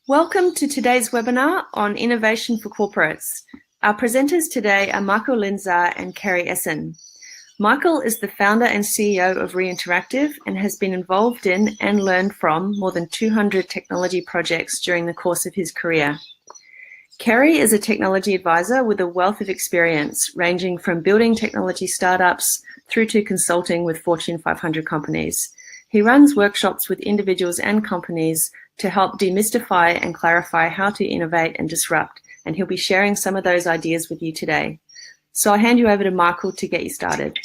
Welcome to today's webinar on innovation for corporates. Our presenters today are Mikel Lindsaar and Kerry Esson. Mikel is the founder and CEO of Reinteractive and has been involved in and learned from more than 200 technology projects during the course of his career. Kerry is a technology advisor with a wealth of experience ranging from building technology startups through to consulting with Fortune 500 companies. He runs workshops with individuals and companies to help demystify and clarify how to innovate and disrupt, and he'll be sharing some of those ideas with you today. So I'll hand you over to Mikel to get you started.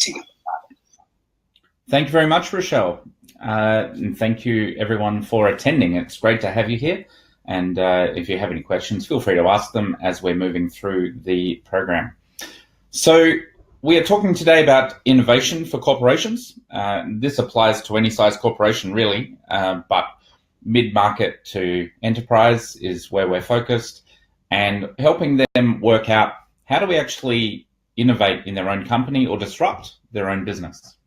Thank you very much, Rochelle. And thank you everyone for attending. It's great to have you here. And if you have any questions, feel free to ask them as we're moving through the program. So we are talking today about innovation for corporations. This applies to any size corporation really, but mid-market to enterprise is where we're focused, and helping them work out how do we actually innovate in their own company or disrupt their own business.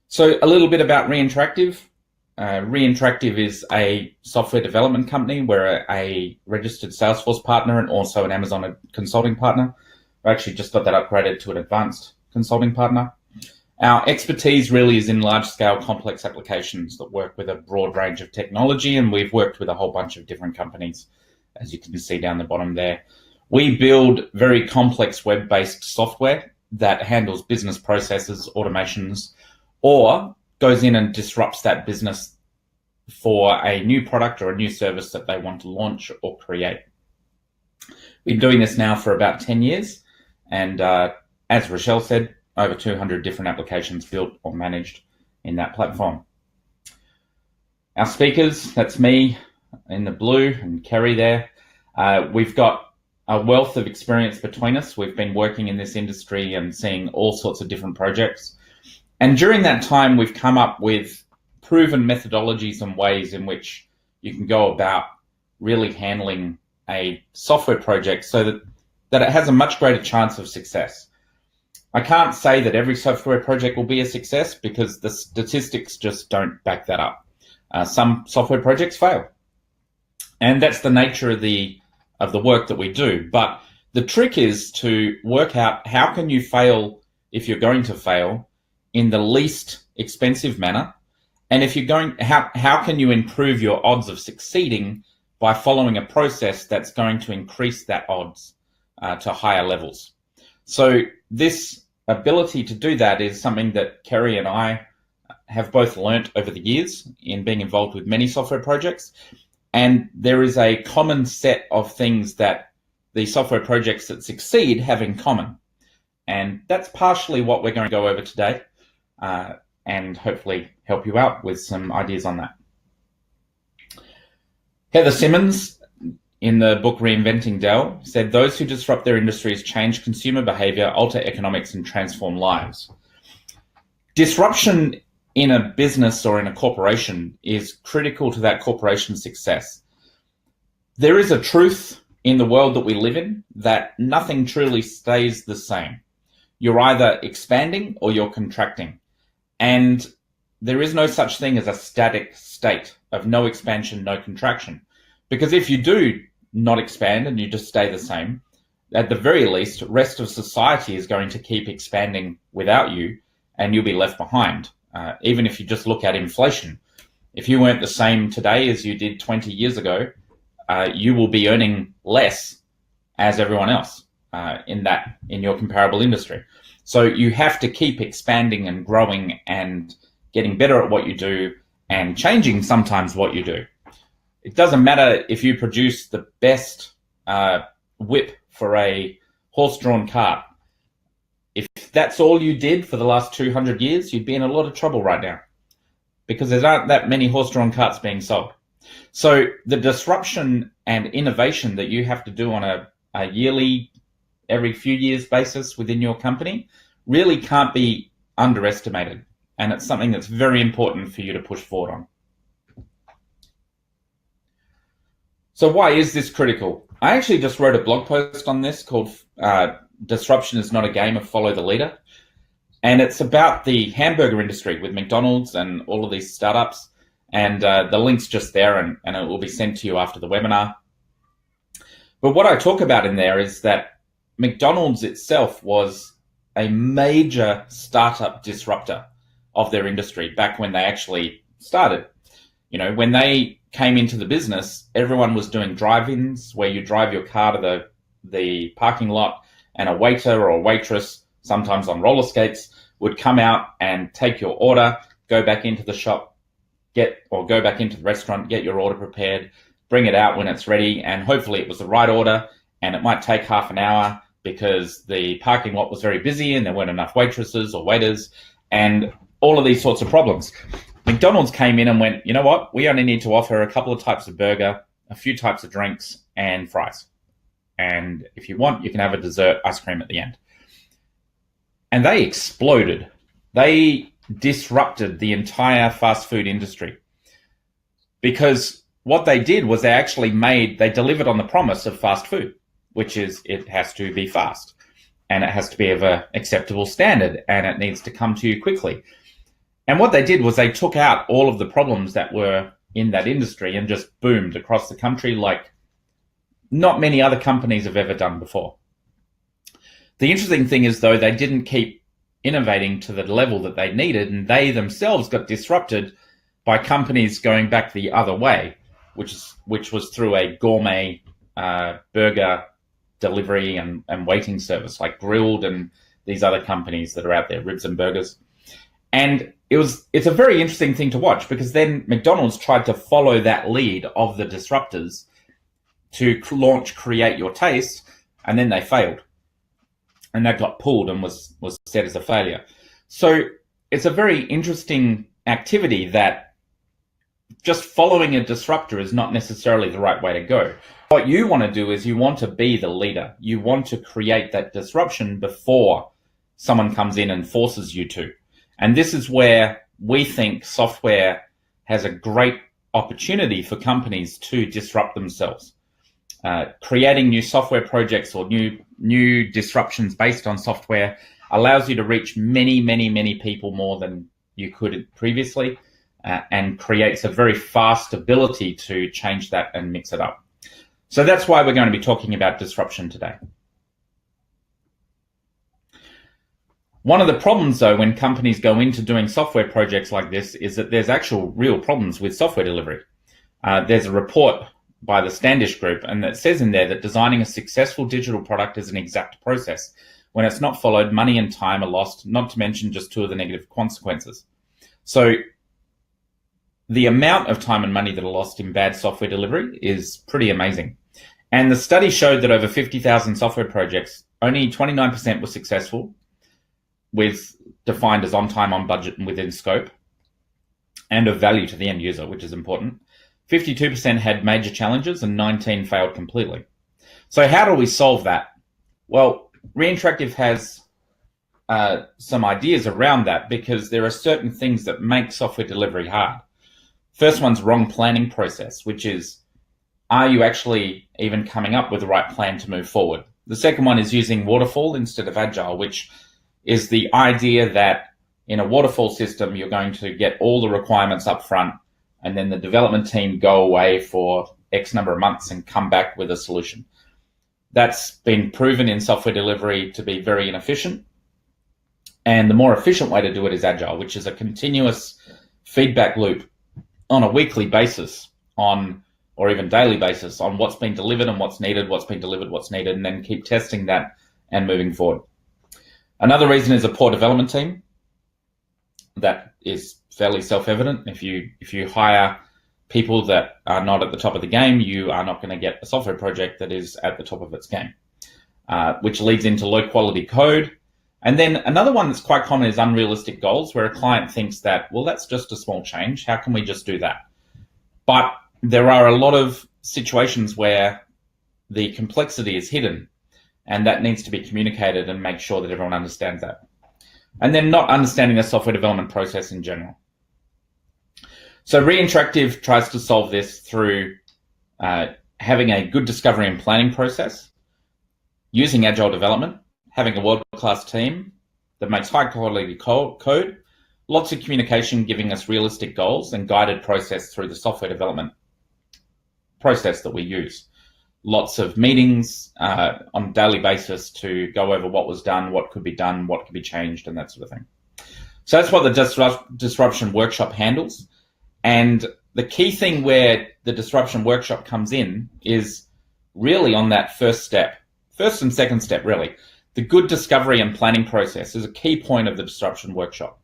So a little bit about Reinteractive. Reinteractive is a software development company. We're a registered Salesforce partner and also an Amazon consulting partner. I actually just got that upgraded to an advanced consulting partner. Our expertise really is in large-scale complex applications that work with a broad range of technology, and we've worked with a whole bunch of different companies, as you can see down the bottom there. We build very complex web-based software that handles business processes, automations, or goes in and disrupts that business for a new product or a new service that they want to launch or create. We've been doing this now for about 10 years, and as Rochelle said, over 200 different applications built or managed in that platform. Our speakers, that's me in the blue and Kerry there. We've got a wealth of experience between us. We've been working in this industry and seeing all sorts of different projects. And during that time, we've come up with proven methodologies and ways in which you can go about really handling a software project so that it has a much greater chance of success. I can't say that every software project will be a success because the statistics just don't back that up. Some software projects fail, and that's the nature of the work that we do. But the trick is to work out how can you fail if you're going to fail in the least expensive manner, and if you're going, how can you improve your odds of succeeding by following a process that's going to increase that odds to higher levels. So this ability to do that is something that Kerry and I have both learnt over the years in being involved with many software projects. And there is a common set of things that the software projects that succeed have in common. And that's partially what we're going to go over today, and hopefully help you out with some ideas on that. Heather Simmons, in the book Reinventing Dell, said those who disrupt their industries change consumer behavior, alter economics, and transform lives. Disruption in a business or in a corporation is critical to that corporation's success. There is a truth in the world that we live in that nothing truly stays the same. You're either expanding or you're contracting. And there is no such thing as a static state of no expansion, no contraction. Because if you do not expand and you just stay the same, at the very least, the rest of society is going to keep expanding without you, and you'll be left behind. Even if you just look at inflation, if you weren't the same today as you did 20 years ago, you will be earning less as everyone else in your comparable industry. So you have to keep expanding and growing and getting better at what you do and changing sometimes what you do. It doesn't matter if you produce the best whip for a horse-drawn cart. If that's all you did for the last 200 years, you'd be in a lot of trouble right now because there aren't that many horse-drawn carts being sold. So the disruption and innovation that you have to do on a yearly, every few years basis within your company really can't be underestimated. And it's something that's very important for you to push forward on. So why is this critical? I actually just wrote a blog post on this called Disruption is Not a Game of Follow the Leader. And it's about the hamburger industry with McDonald's and all of these startups And the link's just there, and it will be sent to you after the webinar. But what I talk about in there is that McDonald's itself was a major startup disruptor of their industry back when they actually started. You know, when they came into the business, everyone was doing drive-ins where you drive your car to the parking lot, and a waiter or a waitress, sometimes on roller skates, would come out and take your order, go back into the shop, go back into the restaurant, get your order prepared, bring it out when it's ready, and hopefully it was the right order, and it might take half an hour because the parking lot was very busy and there weren't enough waitresses or waiters, and all of these sorts of problems. McDonald's came in and went, you know what, we only need to offer a couple of types of burger, a few types of drinks, and fries. And if you want, you can have a dessert ice cream at the end. And they exploded. They disrupted the entire fast food industry, because what they did was they delivered on the promise of fast food, which is it has to be fast and it has to be of an acceptable standard and it needs to come to you quickly. And what they did was they took out all of the problems that were in that industry and just boomed across the country like not many other companies have ever done before. The interesting thing is, though, they didn't keep innovating to the level that they needed, and they themselves got disrupted by companies going back the other way, which was through a gourmet burger delivery and waiting service like Grilled and these other companies that are out there, Ribs and Burgers. And it's a very interesting thing to watch, because then McDonald's tried to follow that lead of the disruptors to launch Create Your Taste, and then they failed. And that got pulled and was set as a failure. So it's a very interesting activity that just following a disruptor is not necessarily the right way to go. What you want to do is you want to be the leader. You want to create that disruption before someone comes in and forces you to. And this is where we think software has a great opportunity for companies to disrupt themselves. Creating new software projects or new disruptions based on software allows you to reach many, many, many people more than you could previously, and creates a very fast ability to change that and mix it up. So that's why we're going to be talking about disruption today. One of the problems, though, when companies go into doing software projects like this is that there's actual real problems with software delivery. There's a report by the Strategist group, and that says in there that designing a successful digital product is an exact process. When it's not followed, money and time are lost, not to mention just two of the negative consequences. So the amount of time and money that are lost in bad software delivery is pretty amazing. And the study showed that over 50,000 software projects, only 29% were successful, with defined as on time, on budget, and within scope, and of value to the end user, which is important. 52% had major challenges and 19 failed completely. So how do we solve that? Well, Reinteractive has some ideas around that, because there are certain things that make software delivery hard. First one's wrong planning process, which is, are you actually even coming up with the right plan to move forward? The second one is using waterfall instead of agile, which is the idea that in a waterfall system, you're going to get all the requirements up front, and then the development team go away for X number of months and come back with a solution. That's been proven in software delivery to be very inefficient. And the more efficient way to do it is agile, which is a continuous feedback loop on a weekly basis or even daily basis on what's been delivered and what's needed, what's been delivered, what's needed, and then keep testing that and moving forward. Another reason is a poor development team. That is fairly self-evident. If you hire people that are not at the top of the game, you are not going to get a software project that is at the top of its game, which leads into low quality code. And then another one that's quite common is unrealistic goals, where a client thinks that, well, that's just a small change. How can we just do that? But there are a lot of situations where the complexity is hidden, and that needs to be communicated and make sure that everyone understands that. And then not understanding the software development process in general. So Reinteractive tries to solve this through having a good discovery and planning process, using agile development, having a world-class team that makes high-quality code, lots of communication giving us realistic goals and guided process through the software development process that we use. Lots of meetings on a daily basis to go over what was done, what could be done, what could be changed, and that sort of thing. So that's what the disruption workshop handles. And the key thing where the disruption workshop comes in is really on that first and second step, really. The good discovery and planning process is a key point of the disruption workshop.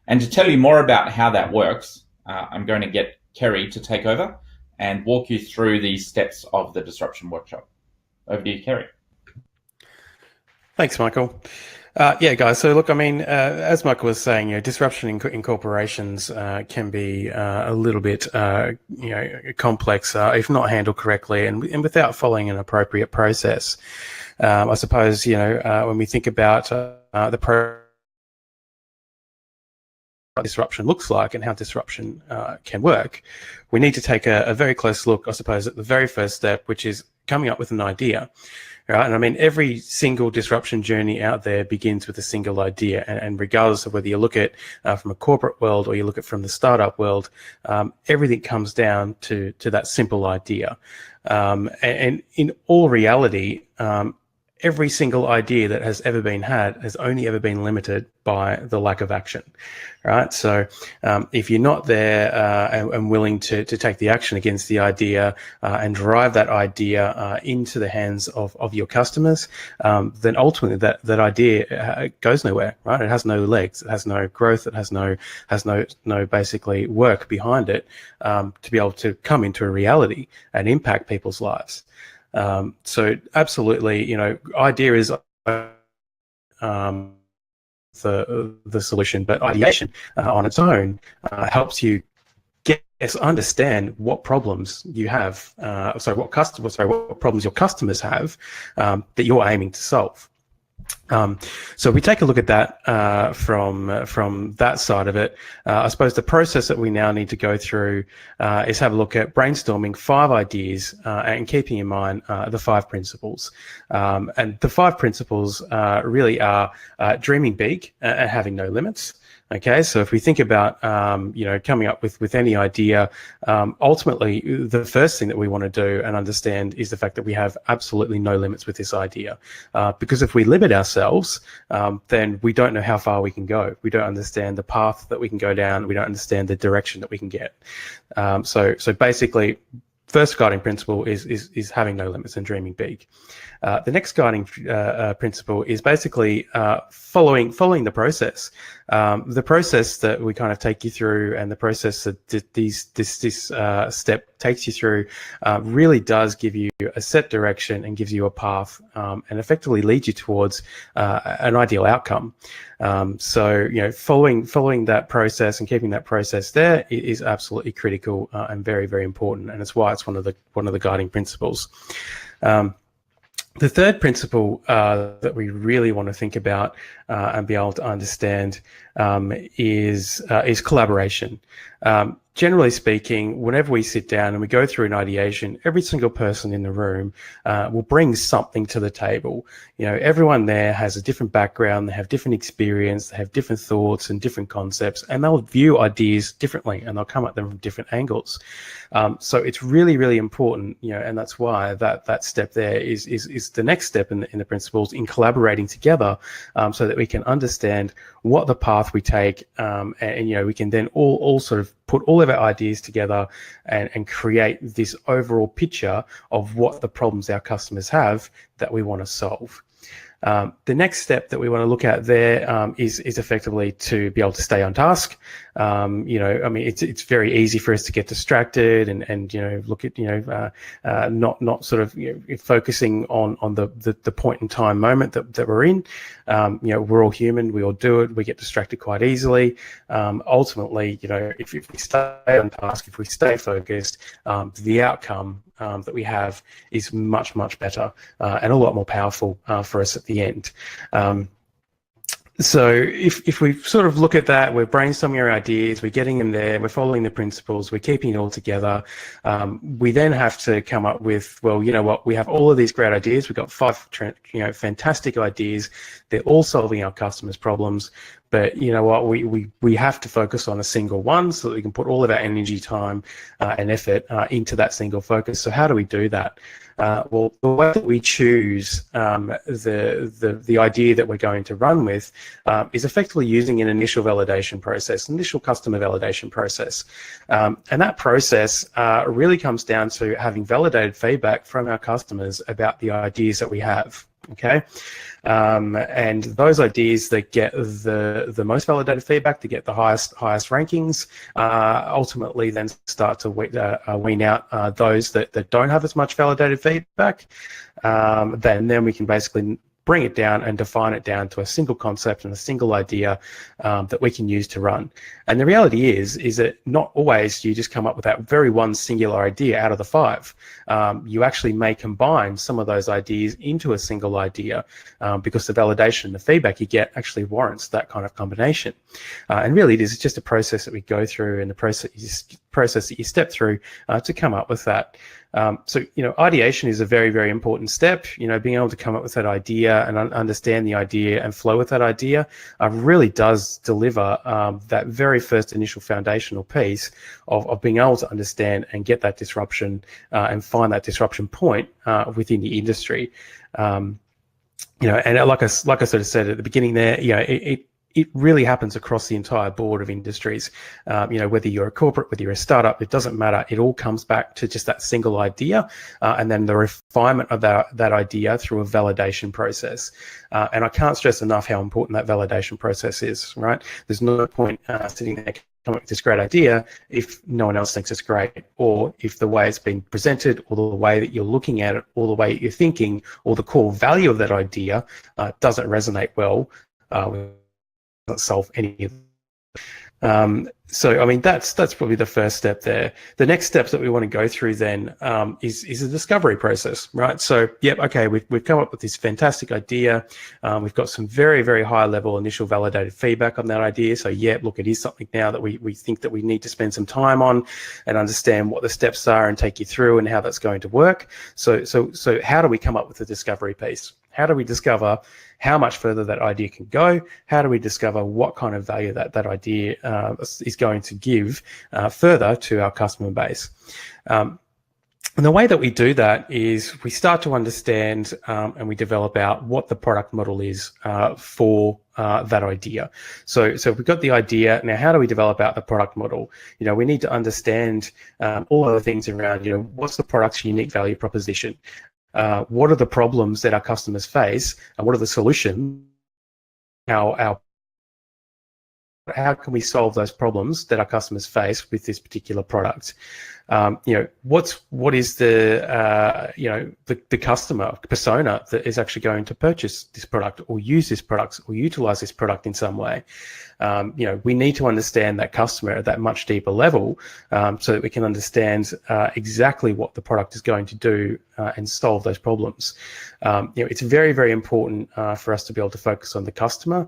And to tell you more about how that works, I'm going to get Kerry to take over and walk you through the steps of the disruption workshop. Over to you, Kerry. Thanks, Michael. Yeah, guys. So look, I mean, as Michael was saying, disruption in corporations can be a little bit, complex if not handled correctly and without following an appropriate process. I suppose, when we think about the disruption looks like and how disruption can work, we need to take a very close look, I suppose, at the very first step, which is coming up with an idea. Right? And I mean, every single disruption journey out there begins with a single idea. And regardless of whether you look at from a corporate world or you look at from the startup world, everything comes down to that simple idea. And in all reality, every single idea that has ever been had has only ever been limited by the lack of action, right? So if you're not there and willing to take the action against the idea and drive that idea into the hands of your customers, then ultimately that idea goes nowhere, right? It has no legs, it has no growth, it has no basically work behind it to be able to come into a reality and impact people's lives. So absolutely, idea is the solution, but ideation on its own helps you understand what problems you have. What problems your customers have that you're aiming to solve. So we take a look at that from that side of it. I suppose the process that we now need to go through is have a look at brainstorming 5 ideas and keeping in mind the 5 principles. And the 5 principles really are dreaming big and having no limits. Okay, so if we think about, coming up with any idea, ultimately the first thing that we want to do and understand is the fact that we have absolutely no limits with this idea. Because if we limit ourselves, then we don't know how far we can go. We don't understand the path that we can go down. We don't understand the direction that we can get. So basically, first guiding principle is having no limits and dreaming big. The next guiding principle is basically following the process. The process that we kind of take you through and the process that this step takes you through really does give you a set direction and gives you a path and effectively leads you towards an ideal outcome. So following that process and keeping that process there is absolutely critical and very, very important, and it's why it's one of the guiding principles. The third principle that we really want to think about and be able to understand is collaboration. Generally speaking, whenever we sit down and we go through an ideation, every single person in the room will bring something to the table. Everyone there has a different background, they have different experience, they have different thoughts and different concepts, and they'll view ideas differently and they'll come at them from different angles. So it's really, really important, and that's why that step there is the next step in the principles, in collaborating together so that we can understand what the path we take, and we can then all sort of put all of our ideas together and create this overall picture of what the problems our customers have that we want to solve. The next step that we want to look at there is effectively to be able to stay on task. It's very easy for us to get distracted and look at not sort of focusing on the point in time moment that we're in. We're all human, we all do it, we get distracted quite easily. Ultimately, if we stay on task, if we stay focused, the outcome that we have is much, much better and a lot more powerful for us at the end. So if we sort of look at that, we're brainstorming our ideas, we're getting them there, we're following the principles, we're keeping it all together. We then have to come up with, well, you know what, we have all of these great ideas. We've got 5, fantastic ideas. They're all solving our customers' problems. But you know what, we have to focus on a single one so that we can put all of our energy, time, and effort into that single focus. So how do we do that? Well, the way that we choose the idea that we're going to run with is effectively using an initial validation process, initial customer validation process. And that process really comes down to having validated feedback from our customers about the ideas that we have. Okay, and those ideas that get the most validated feedback, to get the highest rankings, ultimately then start to wean out those that don't have as much validated feedback. Then we can basically bring it down and define it down to a single concept and a single idea that we can use to run. And the reality is that not always do you just come up with that very one singular idea out of the 5. You actually may combine some of those ideas into a single idea because the validation, the feedback you get actually warrants that kind of combination. And really it is just a process that we go through, and the process that you step through to come up with that. So, you know, ideation is a very, very important step. You know, being able to come up with that idea and understand the idea and flow with that idea really does deliver that very first initial foundational piece of being able to understand and get that disruption and find that disruption point within the industry. You know, and like I sort of said at the beginning there, you know, it really happens across the entire board of industries. You know, whether you're a corporate, whether you're a startup, it doesn't matter. It all comes back to just that single idea and then the refinement of that idea through a validation process. And I can't stress enough how important that validation process is, right? There's no point sitting there coming up with this great idea if no one else thinks it's great, or if the way it's been presented, or the way that you're looking at it, or the way you're thinking, or the core value of that idea doesn't resonate well with solve any of them. So I mean that's probably the first step there. The next steps that we want to go through then is a discovery process, right? So yep, okay, we've come up with this fantastic idea. We've got some very, very high level initial validated feedback on that idea. So yeah, look, it is something now that we think that we need to spend some time on and understand what the steps are and take you through and how that's going to work. So how do we come up with the discovery piece? How do we discover how much further that idea can go? How do we discover what kind of value that idea is going to give further to our customer base? And the way that we do that is we start to understand and we develop out what the product model is for that idea. So we've got the idea. Now, how do we develop out the product model? You know, we need to understand all of the things around, you know, what's the product's unique value proposition? What are the problems that our customers face, and what are the solutions? How can we solve those problems that our customers face with this particular product? You know, what is the you know, the customer persona that is actually going to purchase this product or use this product or utilize this product in some way? You know, we need to understand that customer at that much deeper level so that we can understand exactly what the product is going to do and solve those problems. You know, it's very, very important for us to be able to focus on the customer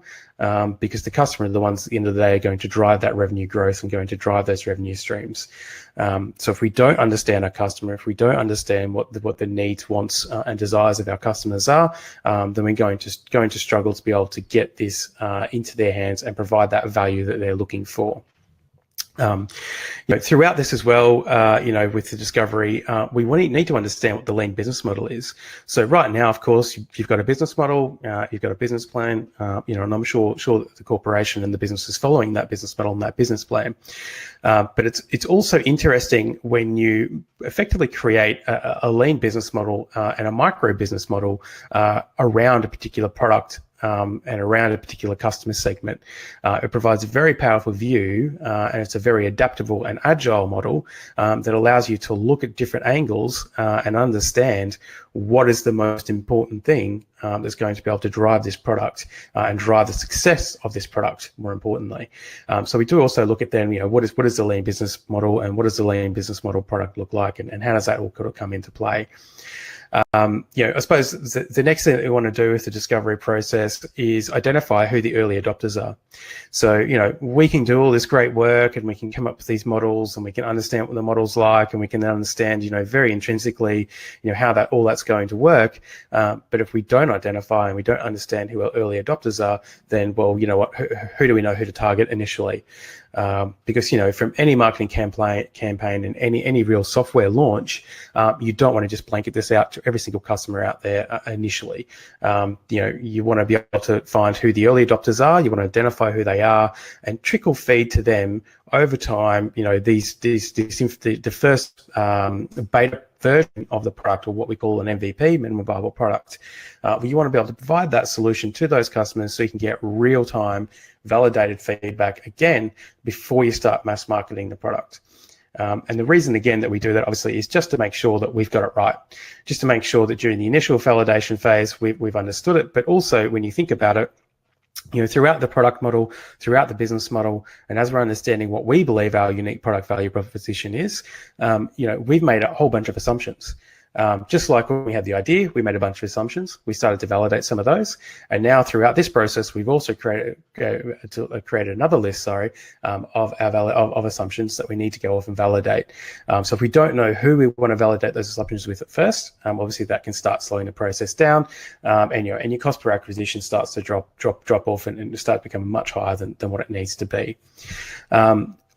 because the customer are the ones at the end of the day are going to drive that revenue growth and going to drive those revenue streams. So if we don't understand our customer, if we don't understand what the needs, wants, and desires of our customers are, then we're going to struggle to be able to get this into their hands and provide that value that they're looking for. You know, throughout this as well, you know, with the discovery, we need to understand what the lean business model is. So right now, of course, you've got a business model, you've got a business plan, you know, and I'm sure that the corporation and the business is following that business model and that business plan. But it's also interesting when you effectively create a lean business model and a micro business model around a particular product and around a particular customer segment. It provides a very powerful view and it's a very adaptable and agile model that allows you to look at different angles and understand what is the most important thing that's going to be able to drive this product and drive the success of this product, more importantly. So we do also look at then, you know, what is the lean business model and what does the lean business model product look like and how does that all come into play? I suppose the next thing that we want to do with the discovery process is identify who the early adopters are. So, we can do all this great work and we can come up with these models and we can understand what the model's like and we can understand, very intrinsically, how all that's going to work. But if we don't identify and we don't understand who our early adopters are, then, well, you know what, who do we know who to target initially? Because, from any marketing campaign and any real software launch, you don't want to just blanket this out to every single customer out there initially. You want to be able to find who the early adopters are, you want to identify who they are and trickle feed to them over time, the first beta version of the product, or what we call an MVP, minimum viable product. You want to be able to provide that solution to those customers so you can get real-time validated feedback again before you start mass marketing the product. And the reason, again, that we do that, obviously, is just to make sure that we've got it right, just to make sure that during the initial validation phase, we've understood it. But also, when you think about it, throughout the product model, throughout the business model, and as we're understanding what we believe our unique product value proposition is, we've made a whole bunch of assumptions. Just like when we had the idea, we made a bunch of assumptions. We started to validate some of those, and now throughout this process, we've also created another list, of assumptions that we need to go off and validate. So if we don't know who we want to validate those assumptions with at first, obviously that can start slowing the process down, and your cost per acquisition starts to drop off and start to become much higher than what it needs to be.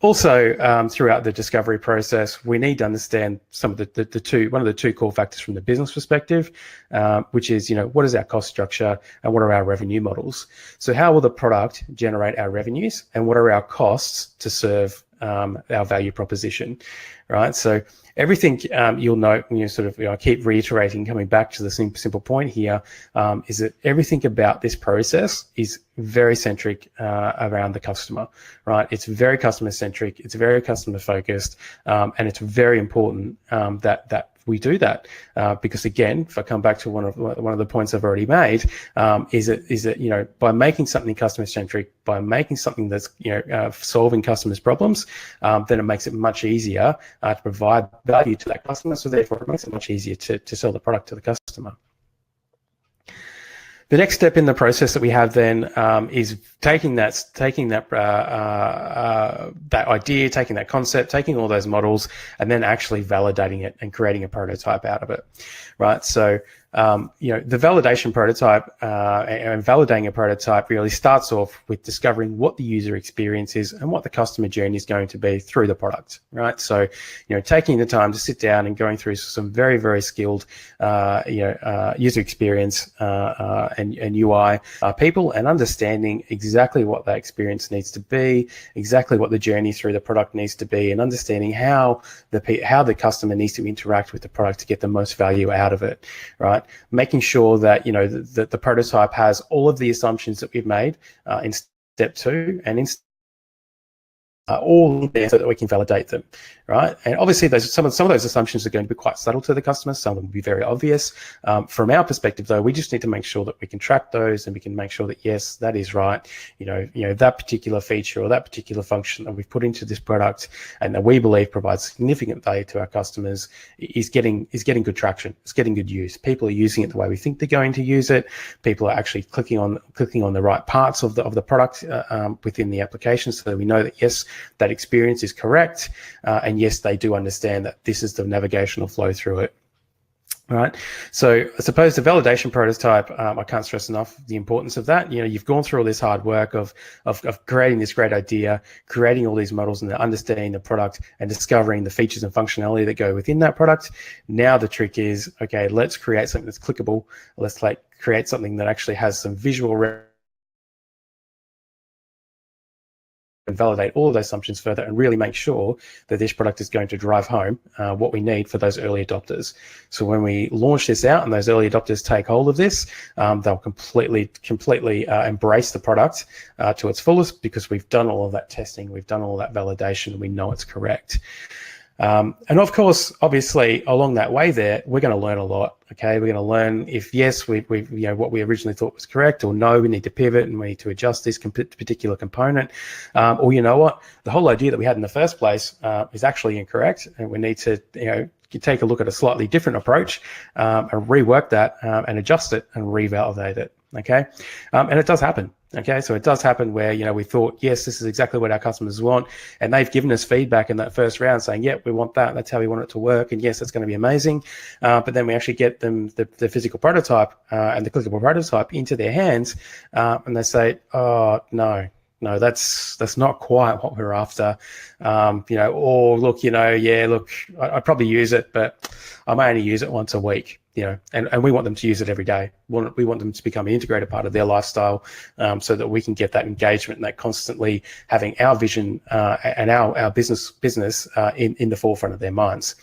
Also, throughout the discovery process, we need to understand one of the two core factors from the business perspective, which is, what is our cost structure and what are our revenue models? So how will the product generate our revenues and what are our costs to serve our value proposition, right? So everything you'll note when you I keep reiterating, coming back to the simple point here, is that everything about this process is very centric around the customer, right? It's very customer centric, it's very customer focused, and it's very important that we do that because, again, if I come back to one of the points I've already made, is that by making something customer centric, by making something that's solving customers' problems, then it makes it much easier to provide value to that customer. So therefore, it makes it much easier to sell the product to the customer. The next step in the process that we have then is taking that idea, taking that concept, taking all those models, and then actually validating it and creating a prototype out of it, right? So the validation prototype and validating a prototype really starts off with discovering what the user experience is and what the customer journey is going to be through the product, right? So, taking the time to sit down and going through some very, very skilled, user experience and UI people, and understanding exactly what that experience needs to be, exactly what the journey through the product needs to be, and understanding how the customer needs to interact with the product to get the most value out of it, right? Making sure that that the prototype has all of the assumptions that we've made in step 2 and in all there so that we can validate them, right? And obviously, some of those assumptions are going to be quite subtle to the customer. Some of them will be very obvious. From our perspective, though, we just need to make sure that we can track those and we can make sure that, yes, that is right. That particular feature or that particular function that we've put into this product and that we believe provides significant value to our customers is getting good traction. It's getting good use. People are using it the way we think they're going to use it. People are actually clicking on the right parts of the product within the application, so we know that, yes, that experience is correct, and yes, they do understand that this is the navigational flow through it. Right. So I suppose the validation prototype, I can't stress enough the importance of that. You've gone through all this hard work of creating this great idea, creating all these models and understanding the product and discovering the features and functionality that go within that product. Now the trick is, okay, let's create something that's clickable. Let's create something that actually has some visual and validate all of those assumptions further and really make sure that this product is going to drive home what we need for those early adopters. So when we launch this out and those early adopters take hold of this, they'll completely embrace the product to its fullest because we've done all of that testing, we've done all that validation, and we know it's correct. And of course, obviously, along that way there, we're going to learn a lot. Okay, we're going to learn if yes, we what we originally thought was correct, or no, we need to pivot and we need to adjust this particular component, or you know what, the whole idea that we had in the first place is actually incorrect, and we need to take a look at a slightly different approach and rework that and adjust it and revalidate it. Okay, and it does happen. Okay, so it does happen where we thought, yes, this is exactly what our customers want, and they've given us feedback in that first round saying, yeah, we want that, that's how we want it to work, and yes, it's going to be amazing. But then we actually get them the physical prototype and the clickable prototype into their hands, and they say, oh no, that's not quite what we're after. Or look, I'd probably use it, but I may only use it once a week. And we want them to use it every day. We want them to become an integrated part of their lifestyle, so that we can get that engagement and that constantly having our vision and our business in the forefront of their minds.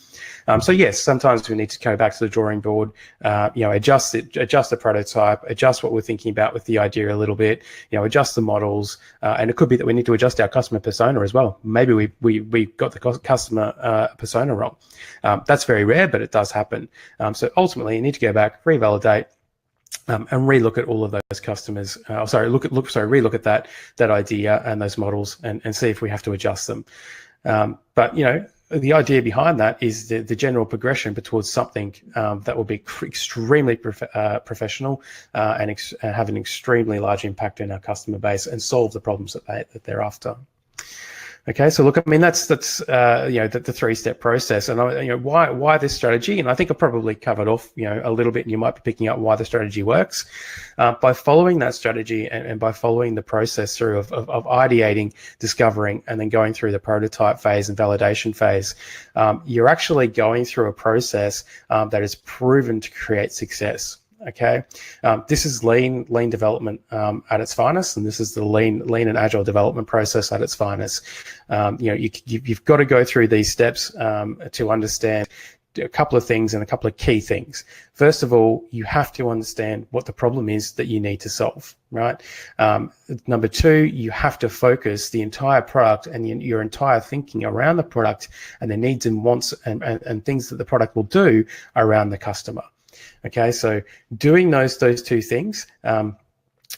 So yes, sometimes we need to go back to the drawing board, adjust the prototype, adjust what we're thinking about with the idea a little bit, adjust the models, and it could be that we need to adjust our customer persona as well. Maybe we got the customer persona wrong. That's very rare, but it does happen. So ultimately, you need to go back, revalidate, and relook at all of those customers. Relook at that idea and those models, and see if we have to adjust them. But the idea behind that is the general progression towards something that will be extremely professional and have an extremely large impact in our customer base and solve the problems that they're after. Okay, so look, I mean that's the three-step process, and why this strategy, and I think I probably covered off a little bit, and you might be picking up why the strategy works. By following that strategy and by following the process through of ideating, discovering, and then going through the prototype phase and validation phase, you're actually going through a process that is proven to create success. Okay, this is lean development at its finest, and this is the lean and agile development process at its finest. You've got to go through these steps to understand a couple of things and a couple of key things. First of all, you have to understand what the problem is that you need to solve, right? Number two, you have to focus the entire product and your entire thinking around the product and the needs and wants and things that the product will do around the customer. Okay, so doing those two things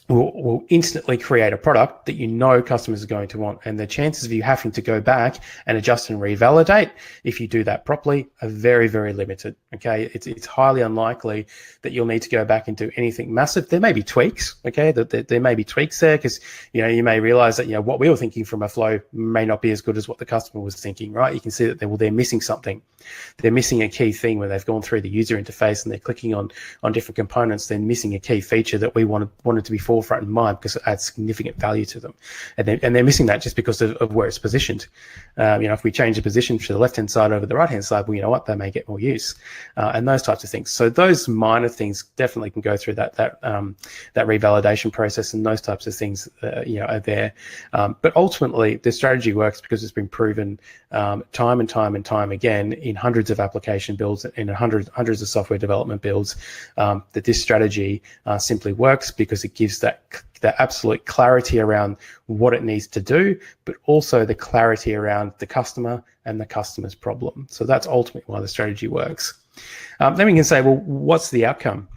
will instantly create a product that customers are going to want, and the chances of you having to go back and adjust and revalidate, if you do that properly, are very, very limited. Okay, it's highly unlikely that you'll need to go back and do anything massive. There may be tweaks. Okay, there may be tweaks there because you may realize that what we were thinking from a flow may not be as good as what the customer was thinking. Right, you can see that they're missing something. They're missing a key thing when they've gone through the user interface and they're clicking on different components. They're missing a key feature that we wanted to be forefront in mind because it adds significant value to them, and they're missing that just because of where it's positioned. If we change the position to the left-hand side over the right-hand side, well, you know what, they may get more use, and those types of things. So those minor things definitely can go through that revalidation process, and those types of things are there. But ultimately, the strategy works because it's been proven time and time again in hundreds of application builds, in hundreds of software development builds, that this strategy simply works because it gives that absolute clarity around what it needs to do, but also the clarity around the customer and the customer's problem. So that's ultimately why the strategy works. Then we can say, well, what's the outcome?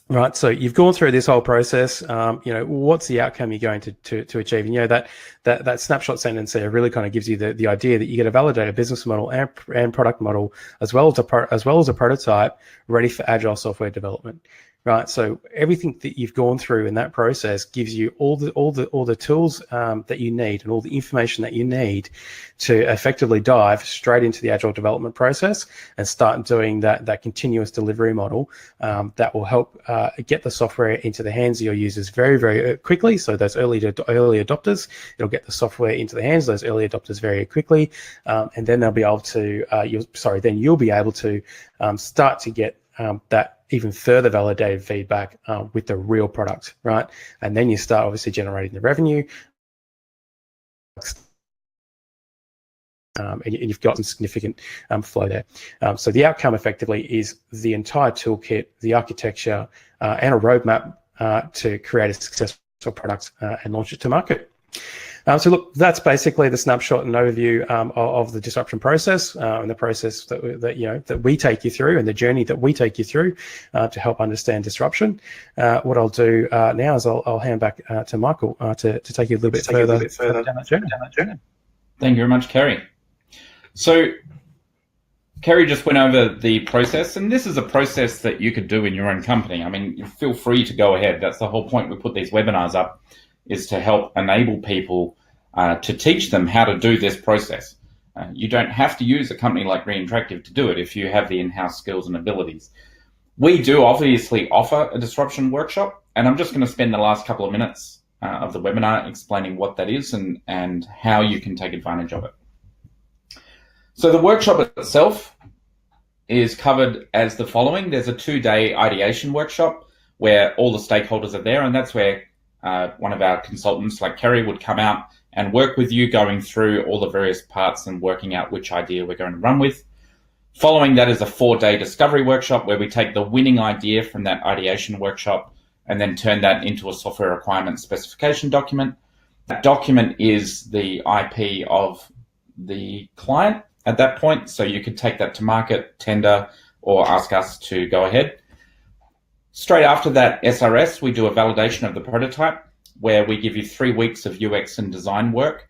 Right, so you've gone through this whole process. What's the outcome you're going to achieve? And that snapshot sentence there really kind of gives you the idea that you get a validated business model and product model, as well as a prototype ready for agile software development. Right, so everything that you've gone through in that process gives you all the tools that you need and all the information that you need to effectively dive straight into the agile development process and start doing that continuous delivery model that will help get the software into the hands of your users very, very quickly. So those early adopters, it'll get the software into the hands of those early adopters very quickly, and then they'll be able to. You'll be able to start to get that even further validated feedback with the real product, right? And then you start obviously generating the revenue, and you've got some significant flow there. So the outcome effectively is the entire toolkit, the architecture, and a roadmap to create a successful product and launch it to market. So look, that's basically the snapshot and overview of the disruption process and the process that we take you through and the journey that we take you through to help understand disruption. What I'll do now is I'll hand back to Michael to take you a little bit further down that journey. Thank you very much, Kerry. So Kerry just went over the process, and this is a process that you could do in your own company. I mean, feel free to go ahead. That's the whole point we put these webinars up, is to help enable people to teach them how to do this process. You don't have to use a company like Reinteractive to do it if you have the in-house skills and abilities. We do obviously offer a disruption workshop, and I'm just going to spend the last couple of minutes of the webinar explaining what that is and how you can take advantage of it. So the workshop itself is covered as the following. There's a 2-day ideation workshop where all the stakeholders are there, and that's where one of our consultants like Kerry would come out and work with you, going through all the various parts and working out which idea we're going to run with. Following that is a 4-day discovery workshop where we take the winning idea from that ideation workshop and then turn that into a software requirements specification document. That document is the IP of the client at that point, so you could take that to market, tender, or ask us to go ahead. Straight after that SRS, we do a validation of the prototype where we give you 3 weeks of UX and design work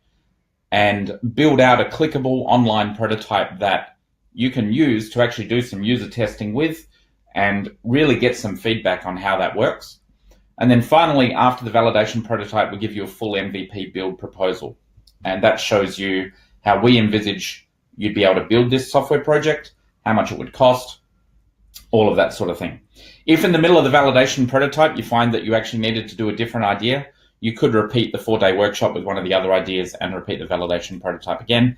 and build out a clickable online prototype that you can use to actually do some user testing with and really get some feedback on how that works. And then finally, after the validation prototype, we give you a full MVP build proposal. And that shows you how we envisage you'd be able to build this software project, how much it would cost, all of that sort of thing. If in the middle of the validation prototype you find that you actually needed to do a different idea, you could repeat the 4-day workshop with one of the other ideas and repeat the validation prototype again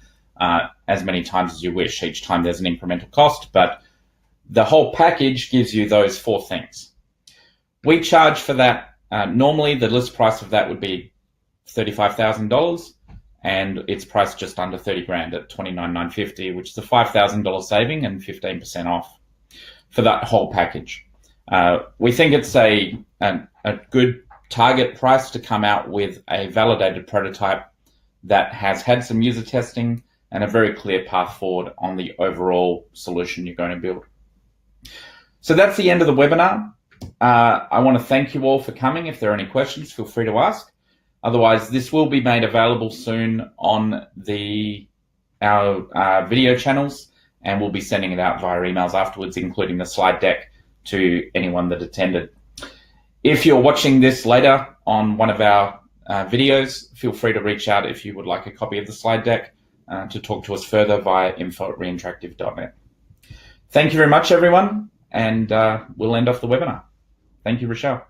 as many times as you wish. Each time there's an incremental cost, but the whole package gives you those 4 things. We charge for that. Normally the list price of that would be $35,000. And it's priced just under 30 grand at $29,950, which is a $5,000 saving and 15% off for that whole package. We think it's a good target price to come out with a validated prototype that has had some user testing and a very clear path forward on the overall solution you're going to build. So that's the end of the webinar. I want to thank you all for coming. If there are any questions, feel free to ask. Otherwise, this will be made available soon on our video channels, and we'll be sending it out via emails afterwards, including the slide deck to anyone that attended. If you're watching this later on one of our videos, feel free to reach out if you would like a copy of the slide deck to talk to us further via info@reinteractive.net. Thank you very much, everyone, and we'll end off the webinar. Thank you, Rochelle.